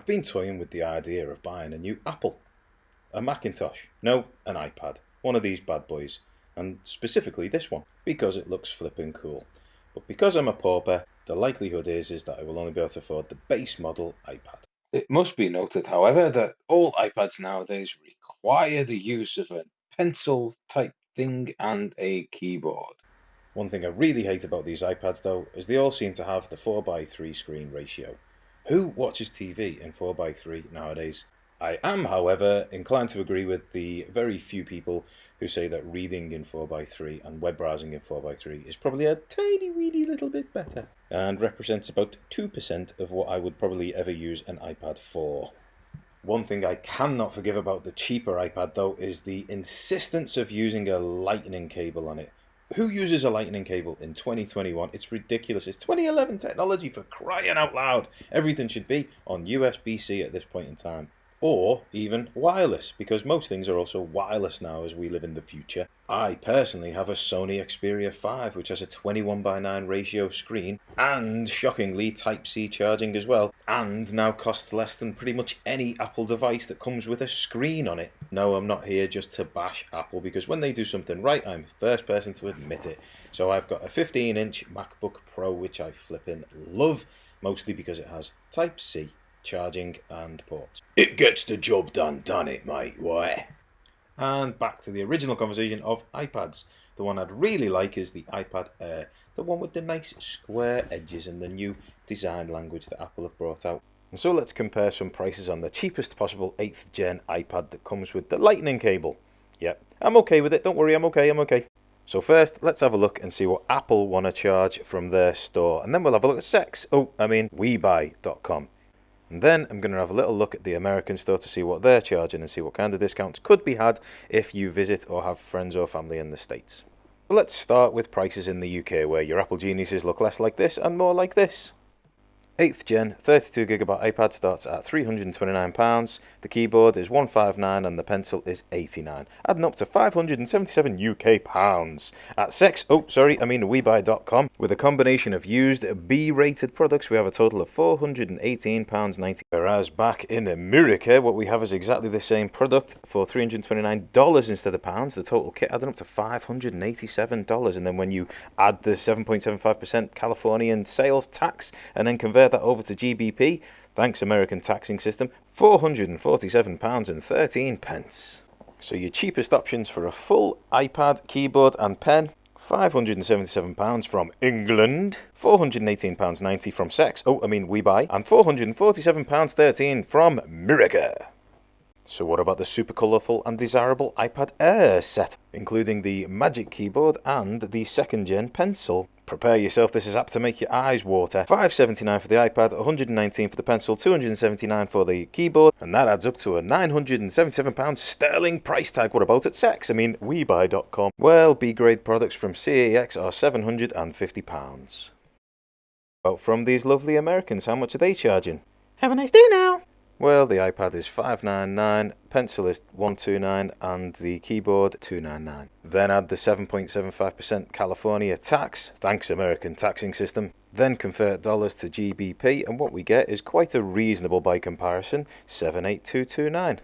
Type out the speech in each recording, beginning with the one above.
I've been toying with the idea of buying a new Apple, a Macintosh, no, an iPad, one of these bad boys, and specifically this one, because it looks flippin' cool. But because I'm a pauper, the likelihood is that I will only be able to afford the base model iPad. It must be noted, however, that all iPads nowadays require the use of a pencil type thing and a keyboard. One thing I really hate about these iPads though is they all seem to have the 4:3 screen ratio. Who watches TV in 4:3 nowadays? I am, however, inclined to agree with the very few people who say that reading in 4:3 and web browsing in 4:3 is probably a tiny weeny little bit better and represents about 2% of what I would probably ever use an iPad for. One thing I cannot forgive about the cheaper iPad though is the insistence of using a lightning cable on it. Who uses a lightning cable in 2021? It's ridiculous. It's 2011 technology, for crying out loud. Everything should be on USB-C at this point in time. Or even wireless, because most things are also wireless now as we live in the future. I personally have a Sony Xperia 5, which has a 21:9 ratio screen, and shockingly Type-C charging as well, and now costs less than pretty much any Apple device that comes with a screen on it. No, I'm not here just to bash Apple, because when they do something right, I'm the first person to admit it. So I've got a 15-inch MacBook Pro, which I flippin' love, mostly because it has Type-C charging and ports. It gets the job done, doesn't it, mate? Why? And back to the original conversation of iPads. The one I'd really like is the iPad Air, the one with the nice square edges and the new design language that Apple have brought out. And so let's compare some prices on the cheapest possible 8th gen iPad that comes with the lightning cable. Yep, I'm okay with it, don't worry, I'm okay. So first, let's have a look and see what Apple want to charge from their store, and then we'll have a look at CEX, WeBuy.com. And then I'm going to have a little look at the American store to see what they're charging and see what kind of discounts could be had if you visit or have friends or family in the States. But let's start with prices in the UK, where your Apple geniuses look less like this and more like this. 8th gen 32GB iPad starts at £329, the keyboard is £159 and the pencil is £89, adding up to £577 UK pounds. At CEX, WeBuy.com, with a combination of used B-rated products, we have a total of £418.90. Whereas back in America, what we have is exactly the same product for $329 instead of pounds, the total kit adding up to $587. And then when you add the 7.75% Californian sales tax and then convert that over to GBP, thanks American taxing system, £447.13. So your cheapest options for a full iPad, keyboard and pen, £577 from England, £418.90 from CEX, WeBuy, and £447.13 from America. So what about the super colourful and desirable iPad Air set, including the Magic Keyboard and the 2nd gen pencil? Prepare yourself, this is apt to make your eyes water. $579 for the iPad, $119 for the pencil, $279 for the keyboard, and that adds up to a £977 sterling price tag. What about at CEX? WeBuy.com. Well, B-grade products from CEX are £750. Well, from these lovely Americans, how much are they charging? Have a nice day now! Well, the iPad is $599, pencil is $129, and the keyboard $299. Then add the 7.75% California tax, thanks American taxing system. Then convert dollars to GBP, and what we get is quite a reasonable by comparison, $78229.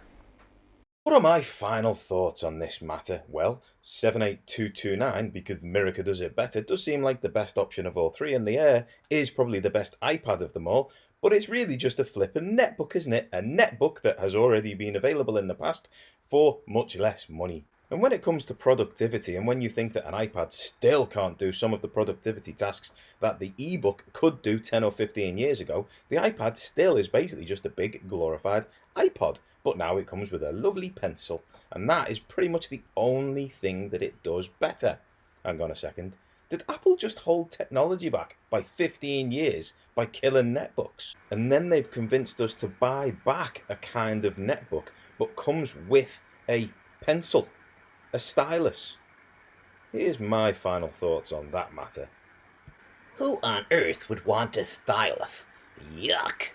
What are my final thoughts on this matter? Well, 78229, because America does it better, does seem like the best option of all three, and the Air is probably the best iPad of them all. But it's really just a flippin' netbook, isn't it? A netbook that has already been available in the past for much less money. And when it comes to productivity, and when you think that an iPad still can't do some of the productivity tasks that the ebook could do 10 or 15 years ago, the iPad still is basically just a big glorified iPod. But now it comes with a lovely pencil, and that is pretty much the only thing that it does better. Hang on a second. Did Apple just hold technology back by 15 years by killing netbooks? And then they've convinced us to buy back a kind of netbook, but comes with a pencil, a stylus. Here's my final thoughts on that matter. Who on earth would want a stylus? Yuck!